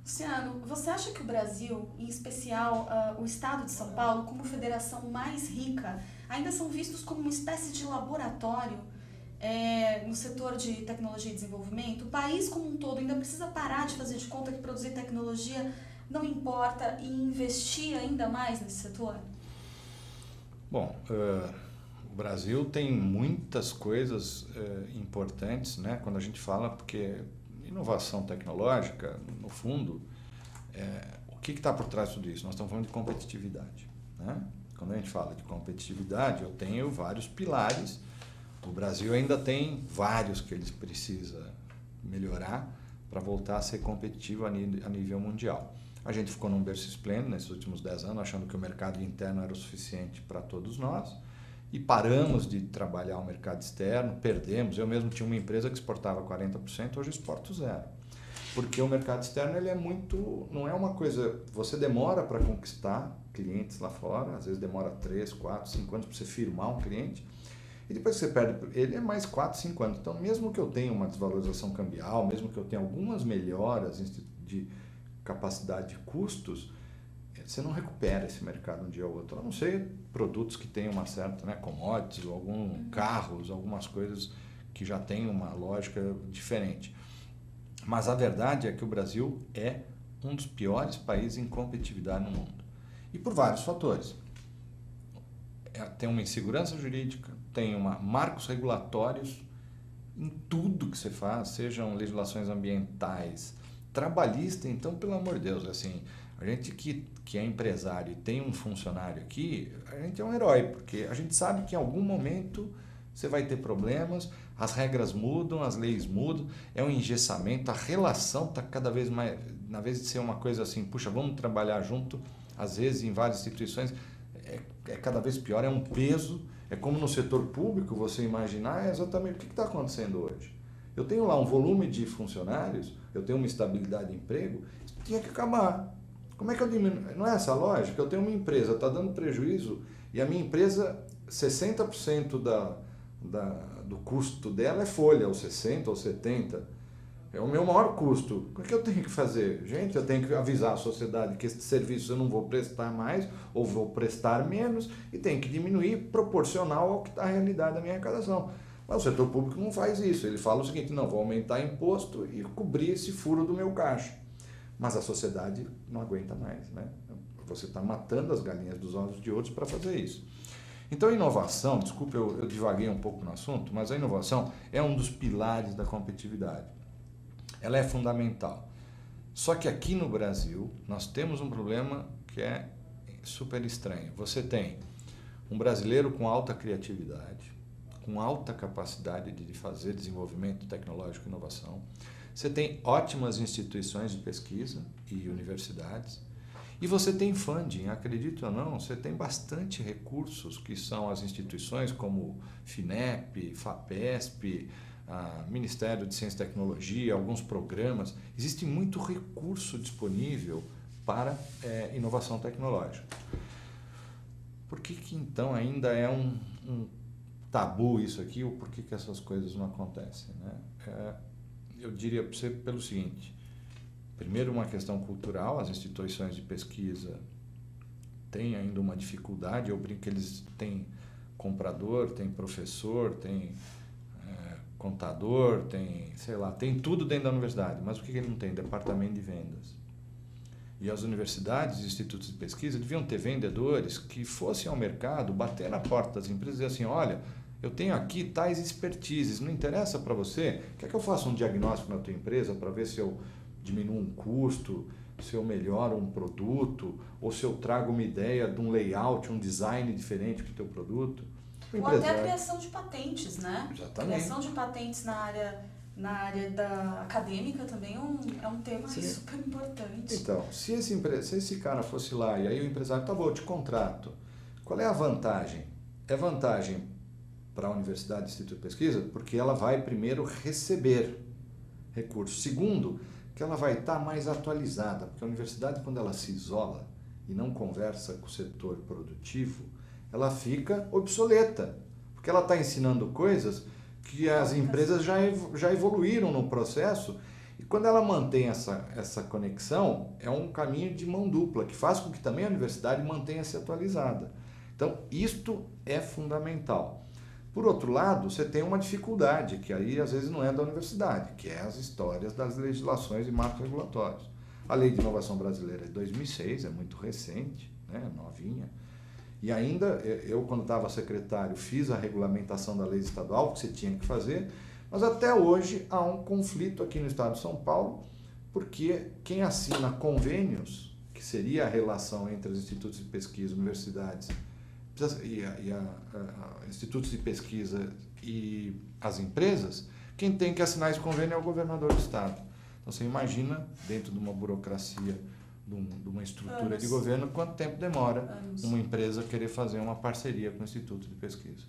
Luciano, você acha que o Brasil, em especial o estado de São Paulo, como federação mais rica, ainda são vistos como uma espécie de laboratório no setor de tecnologia e desenvolvimento? O país como um todo ainda precisa parar de fazer de conta que produzir tecnologia não importa e investir ainda mais nesse setor? Bom, o Brasil tem muitas coisas importantes, né? Quando a gente fala, porque inovação tecnológica, no fundo, o que está por trás de tudo isso? Nós estamos falando de competitividade, né? Quando a gente fala de competitividade, eu tenho vários pilares. O Brasil ainda tem vários que ele precisa melhorar para voltar a ser competitivo a nível mundial. A gente ficou num berço esplêndido nesses últimos 10 anos, achando que o mercado interno era o suficiente para todos nós, e paramos de trabalhar o mercado externo, perdemos. Eu mesmo tinha uma empresa que exportava 40%, hoje exporto zero. Porque o mercado externo ele é muito, não é uma coisa, você demora para conquistar clientes lá fora, às vezes demora 3, 4, 5 anos para você firmar um cliente, e depois que você perde, ele é mais 4, 5 anos. Então, mesmo que eu tenha uma desvalorização cambial, mesmo que eu tenha algumas melhoras de capacidade de custos, você não recupera esse mercado um dia ou outro. A não ser produtos que tenham uma certa, né, commodities, ou carros, algumas coisas que já têm uma lógica diferente. Mas a verdade é que o Brasil é um dos piores países em competitividade no mundo. E por vários fatores. Tem uma insegurança jurídica, tem marcos regulatórios em tudo que você faz, sejam legislações ambientais, trabalhista. Então, pelo amor de Deus, assim, a gente que é empresário e tem um funcionário aqui, a gente é um herói, porque a gente sabe que em algum momento você vai ter problemas, as regras mudam, as leis mudam, é um engessamento, a relação está cada vez mais, na vez de ser uma coisa assim, puxa, vamos trabalhar junto, às vezes em várias instituições, é cada vez pior, é um peso, é como no setor público, você imaginar exatamente o que está acontecendo hoje. Eu tenho lá um volume de funcionários, eu tenho uma estabilidade de emprego, isso tinha que acabar. Como é que eu diminuo? Não é essa a lógica? Eu tenho uma empresa, está dando prejuízo, e a minha empresa, 60% do custo dela é folha, ou 60% ou 70%. É o meu maior custo. O que eu tenho que fazer? Gente, eu tenho que avisar a sociedade que esse serviço eu não vou prestar mais, ou vou prestar menos, e tenho que diminuir proporcional ao que está a realidade da minha arrecadação. Mas o setor público não faz isso. Ele fala o seguinte, não, vou aumentar imposto e cobrir esse furo do meu caixa. Mas a sociedade não aguenta mais, né? Você está matando as galinhas dos ovos de outros para fazer isso. Então a inovação, desculpa, eu divaguei um pouco no assunto, mas a inovação é um dos pilares da competitividade. Ela é fundamental. Só que aqui no Brasil, nós temos um problema que é super estranho. Você tem um brasileiro com alta criatividade, com alta capacidade de fazer desenvolvimento tecnológico e inovação. Você tem ótimas instituições de pesquisa e universidades. E você tem funding, acredite ou não, você tem bastante recursos, que são as instituições como FINEP, FAPESP, Ministério de Ciência e Tecnologia, alguns programas. Existe muito recurso disponível para inovação tecnológica. Por que então ainda é um tabu isso aqui, ou por que essas coisas não acontecem, né? Eu diria para você pelo seguinte: primeiro, uma questão cultural. As instituições de pesquisa têm ainda uma dificuldade. Eu brinco que eles têm comprador, tem professor, tem contador, tem, sei lá, tem tudo dentro da universidade, mas o que ele não tem? Departamento de vendas. E as universidades e institutos de pesquisa deviam ter vendedores que fossem ao mercado, bater na porta das empresas e dizer assim, olha, eu tenho aqui tais expertises, não interessa para você? Quer que eu faça um diagnóstico na tua empresa para ver se eu diminuo um custo, se eu melhoro um produto, ou se eu trago uma ideia de um layout, um design diferente para o teu produto? Ou até a criação de patentes, né? Exatamente. Criação de patentes na área da acadêmica também é um tema super importante. Então, se esse cara fosse lá e aí o empresário, tá bom, eu te contrato, qual é a vantagem? É vantagem para a universidade, instituto de pesquisa, porque ela vai primeiro receber recursos. Segundo, que ela vai estar mais atualizada, porque a universidade, quando ela se isola e não conversa com o setor produtivo, ela fica obsoleta, porque ela está ensinando coisas que as empresas já evoluíram no processo E quando ela mantém essa conexão, é um caminho de mão dupla, que faz com que também a universidade mantenha-se atualizada. Então, isto é fundamental. Por outro lado, você tem uma dificuldade, que aí às vezes não é da universidade, que é as histórias das legislações e marcos regulatórios. A Lei de Inovação Brasileira é de 2006, é muito recente, né, novinha. E ainda, eu quando estava secretário, fiz a regulamentação da lei estadual, que você tinha que fazer, mas até hoje há um conflito aqui no estado de São Paulo, porque quem assina convênios, que seria a relação entre os institutos de pesquisa, universidades, institutos de pesquisa e as empresas, quem tem que assinar esse convênio é o governador do estado. Então você imagina, dentro de uma burocracia, de uma estrutura de governo, quanto tempo demora uma empresa querer fazer uma parceria com o instituto de pesquisa.